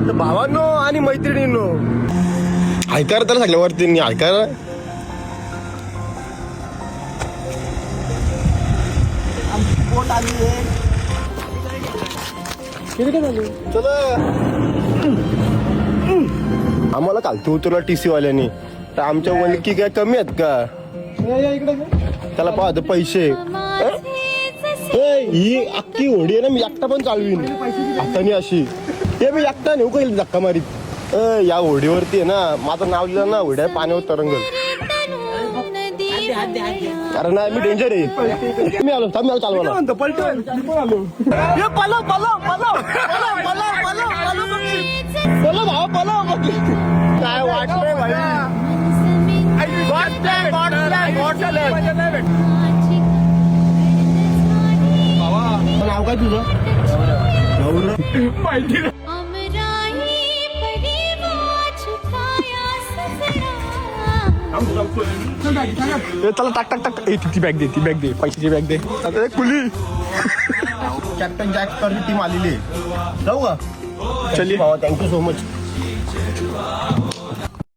तर भावांनो आणि मैत्रिणींनो ऐकार तर सगळ्यावरती ऐकार. बोट आली चला. आम्हाला कालती उतरला टीसी वाल्यानी तर आमच्या वलकी काय कमी आहेत का? त्याला पाहतो पैसे. ही अख्खी होडी आहे ना, मी एकटा पण चालवीन हाताने अशी. हे मी एकटा नेऊ का धक्का मारीत. या होडीवरती आहे ना माझं नाव लिहिलं ना, होड्या पाण्यावर तरंगल. अरे नाही मी डेंजर आहे. मी आलो चालवायला. बोला भावा बोला. काय वाटलंय भाई. नाव काय तुझं? चला टाक टाक टाक. ती बॅग दे पैशाची बॅग दे. आता कुली कॅप्टन जॅक तर टीम आलेली आहे. जाऊ का? चलिए भावा थँक्यू सो मच.